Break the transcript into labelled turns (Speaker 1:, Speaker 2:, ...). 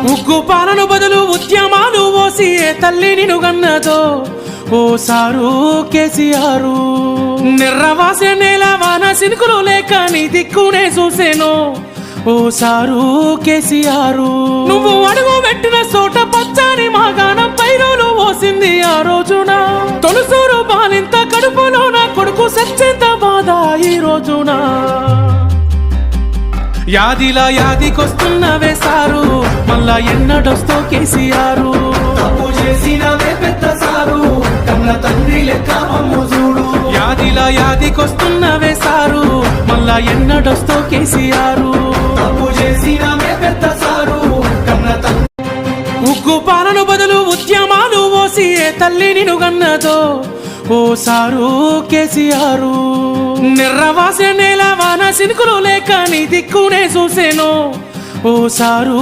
Speaker 1: ఉగ్గు పాలన బదులు ఉద్యమాలు ఓసి ఏ తల్లి నిన్ను గన్నదో ఓ సారు కేసీఆర్. నిర్రవాసే నేల వాన సినుకులు లేక నీ దిక్కునే చూసేను ఓ సారు కేసీఆర్. నువ్వు అడుగు పెట్టిన చోట పచ్చని మాగాణం పైరులు ఓసింది ఆ రోజున. తొలుసూరు బాలింత కడుపులో నా కొడుకు సచ్చేంత బాధ ఈ రోజున. యాదిలా యాదికొస్తున్నవే సారు మళ్ళా ఎన్నడొస్తో కేసీఆర్.
Speaker 2: తప్పు చేసినవే పెద్ద సారు కన్న తండ్రి లెక్క మమ్ము చూడు.
Speaker 1: యాదిలా యాదికొస్తున్నవే సారు మళ్ళా ఎన్నడొస్తో కేసీఆర్.
Speaker 2: తప్పు చేసినవే పెద్ద సారు కన్న తండ్రి.
Speaker 1: ఉగ్గు పాలన బదులు ఉద్యమాలు ఓసి ఏ తల్లి నిన్ను గన్నదో ఓ సారు కేసీఆర్. నిర్రవాసే నేల వాన సినుకులు లేక నీ దిక్కునే చూసేను ఓ సారు